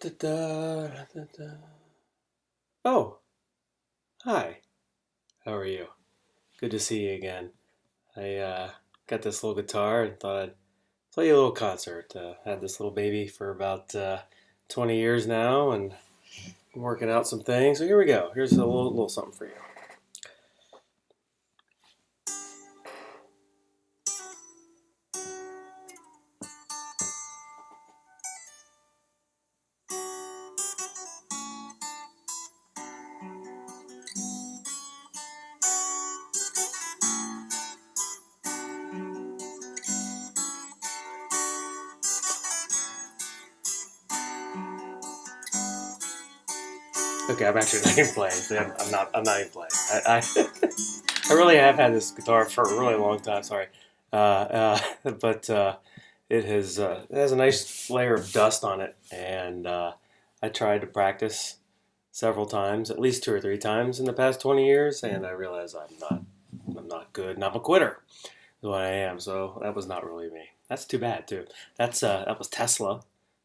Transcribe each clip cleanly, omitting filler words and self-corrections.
Da-da-da. Oh, hi. How are you? Good to see you again. I got this little guitar and thought I'd play you a little concert. Had this little baby for about 20 years now and I'm working out some things. So here we go. Here's a little something for you. Okay, I'm actually not even playing. See, I'm not even playing. I really have had this guitar for a really long time. Sorry, but it has a nice layer of dust on it, and I tried to practice several times, at least 2 or 3 times in the past 20 years, and I realized I'm not good, and I'm a quitter. Is what I am. So that was not really me. That's too bad too. That was Tesla,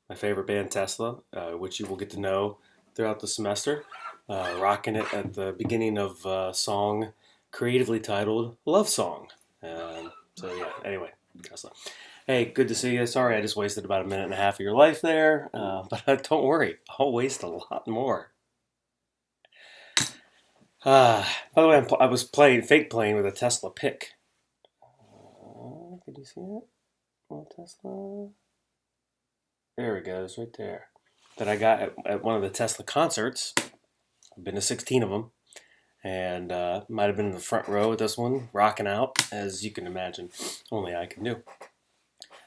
my favorite band, Tesla, which you will get to know throughout the semester. Rocking it at the beginning of a song creatively titled "Love Song." So yeah. Anyway, Tesla. Hey, good to see you. Sorry, I just wasted about a minute and a half of your life there, but don't worry, I'll waste a lot more. By the way, I was fake playing with a Tesla pick. Can you see it? Little Tesla. There it goes, right there. That I got at one of the Tesla concerts. I've been to 16 of them, and might have been in the front row with this one, rocking out, as you can imagine. Only I can do.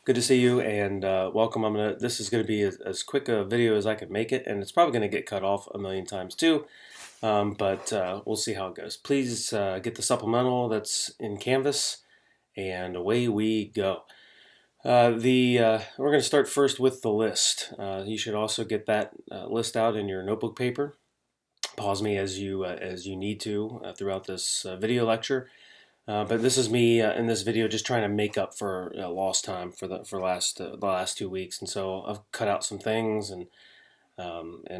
Good to see you, and welcome. This is gonna be as quick a video as I can make it, and it's probably gonna get cut off a million times too. But we'll see how it goes. Please get the supplemental that's in Canvas, and away we go. We're going to start first with the list. You should also get that list out in your notebook paper. Pause me as you need to throughout this video lecture. But this is me in this video just trying to make up for lost time for the last 2 weeks, and so I've cut out some things and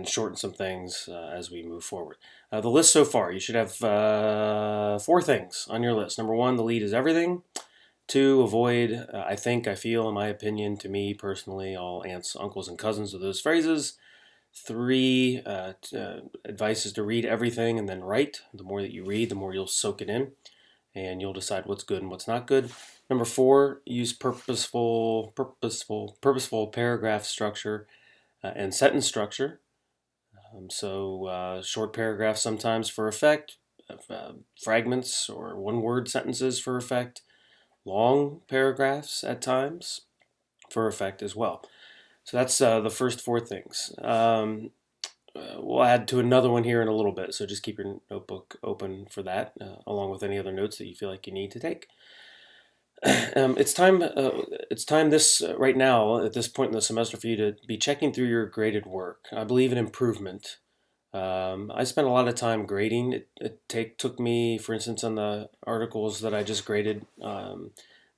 shortened some things as we move forward. The list so far, you should have 4 things on your list. Number 1, the lead is everything. 2, avoid I think, I feel, in my opinion, to me personally, all aunts, uncles, and cousins of those phrases. 3, advice is to read everything and then write. The more that you read, the more you'll soak it in, and you'll decide what's good and what's not good. Number 4, use purposeful paragraph structure and sentence structure. Short paragraphs sometimes for effect, fragments or one-word sentences for effect, long paragraphs at times for effect as well. So that's the first 4 things. We'll add to another one here in a little bit, so just keep your notebook open for that, along with any other notes that you feel like you need to take. It's time. It's time right now at this point in the semester for you to be checking through your graded work. I believe in improvement. I spent a lot of time grading. It took me, for instance, on the articles that I just graded that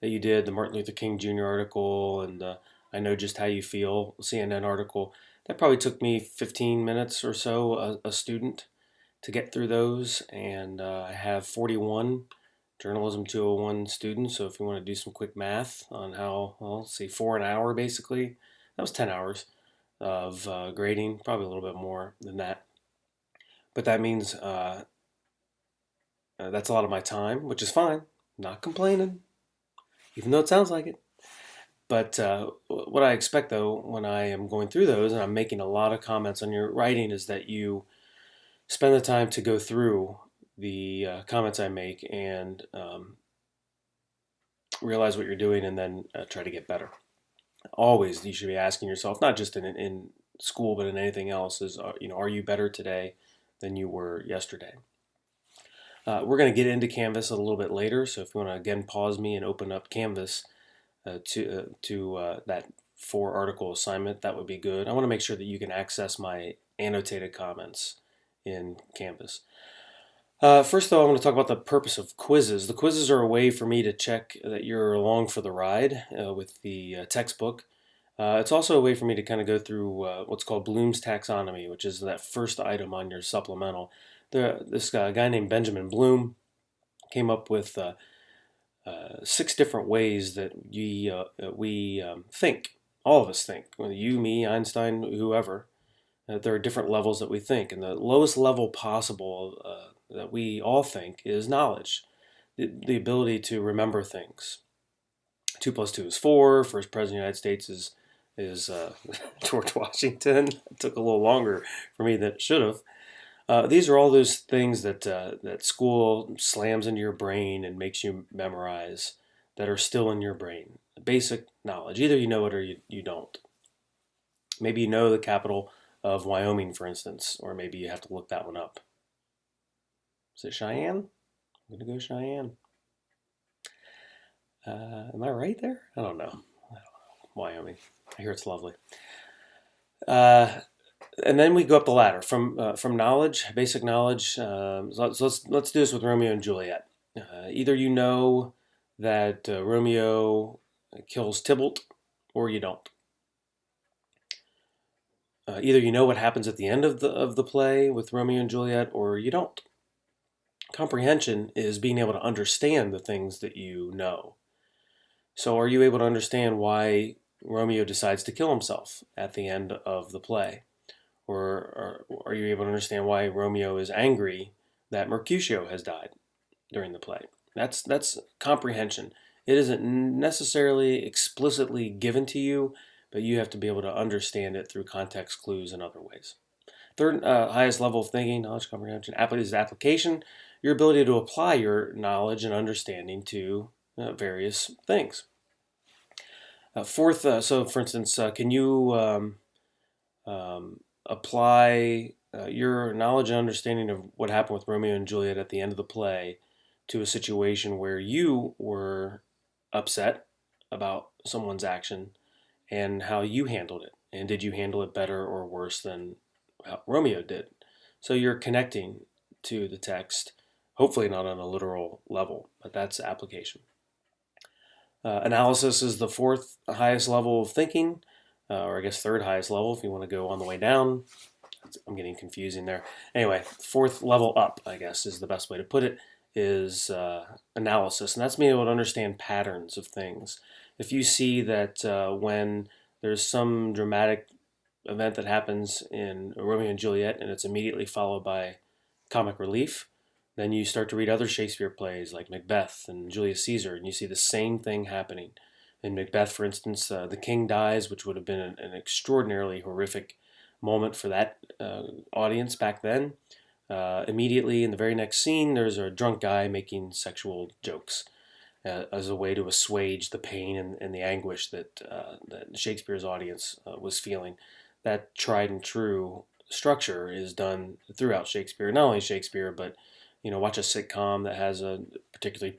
you did, the Martin Luther King Jr. article and I Know Just How You Feel CNN article. That probably took me 15 minutes or so a student to get through those, and I have 41 Journalism 201 students. So if you want to do some quick math on how, well, let's see, 4 an hour basically, that was 10 hours of grading, probably a little bit more than that. But that means that's a lot of my time, which is fine. Not complaining, even though it sounds like it. But what I expect, though, when I am going through those and I'm making a lot of comments on your writing, is that you spend the time to go through the comments I make and realize what you're doing and then try to get better. Always, you should be asking yourself, not just in school, but in anything else, is, are you better today than you were yesterday? We're going to get into Canvas a little bit later, so if you want to again pause me and open up Canvas to that 4-article assignment, that would be good. I want to make sure that you can access my annotated comments in Canvas. First, though, I want to talk about the purpose of quizzes. The quizzes are a way for me to check that you're along for the ride with the textbook. It's also a way for me to kind of go through what's called Bloom's taxonomy, which is that first item on your supplemental. This guy named Benjamin Bloom came up with 6 different ways that we think. All of us think. Whether you, me, Einstein, whoever. There are different levels that we think, and the lowest level possible that we all think is knowledge, the ability to remember things. 2 plus 2 is 4. First president of the United States is George Washington. It took a little longer for me than it should have. These are all those things that school slams into your brain and makes you memorize that are still in your brain. Basic knowledge. Either you know it or you don't. Maybe you know the capital of Wyoming, for instance, or maybe you have to look that one up. Is it Cheyenne? I'm going to go Cheyenne. Am I right there? I don't know. Wyoming. I hear it's lovely. And then we go up the ladder from knowledge, basic knowledge. So let's do this with Romeo and Juliet. Either you know that Romeo kills Tybalt, or you don't. Either you know what happens at the end of the play with Romeo and Juliet, or you don't. Comprehension is being able to understand the things that you know. So are you able to understand why Romeo decides to kill himself at the end of the play? Or are you able to understand why Romeo is angry that Mercutio has died during the play? That's comprehension. It isn't necessarily explicitly given to you, but you have to be able to understand it through context clues and other ways. Third highest level of thinking, knowledge comprehension, is application, your ability to apply your knowledge and understanding to various things. Fourth, so for instance, can you apply your knowledge and understanding of what happened with Romeo and Juliet at the end of the play to a situation where you were upset about someone's action and how you handled it? And did you handle it better or worse than how Romeo did? So you're connecting to the text, hopefully not on a literal level, but that's application. Analysis is the fourth highest level of thinking, or I guess third highest level if you want to go on the way down. I'm getting confusing there. Anyway, fourth level up, I guess, is the best way to put it, is analysis. And that's being able to understand patterns of things. If you see that when there's some dramatic event that happens in Romeo and Juliet and it's immediately followed by comic relief, then you start to read other Shakespeare plays like Macbeth and Julius Caesar, and you see the same thing happening. In Macbeth, for instance, the king dies, which would have been an extraordinarily horrific moment for that audience back then. Immediately in the very next scene, there's a drunk guy making sexual jokes as a way to assuage the pain and the anguish that Shakespeare's audience was feeling. That tried and true structure is done throughout Shakespeare. Not only Shakespeare, but watch a sitcom that has a particularly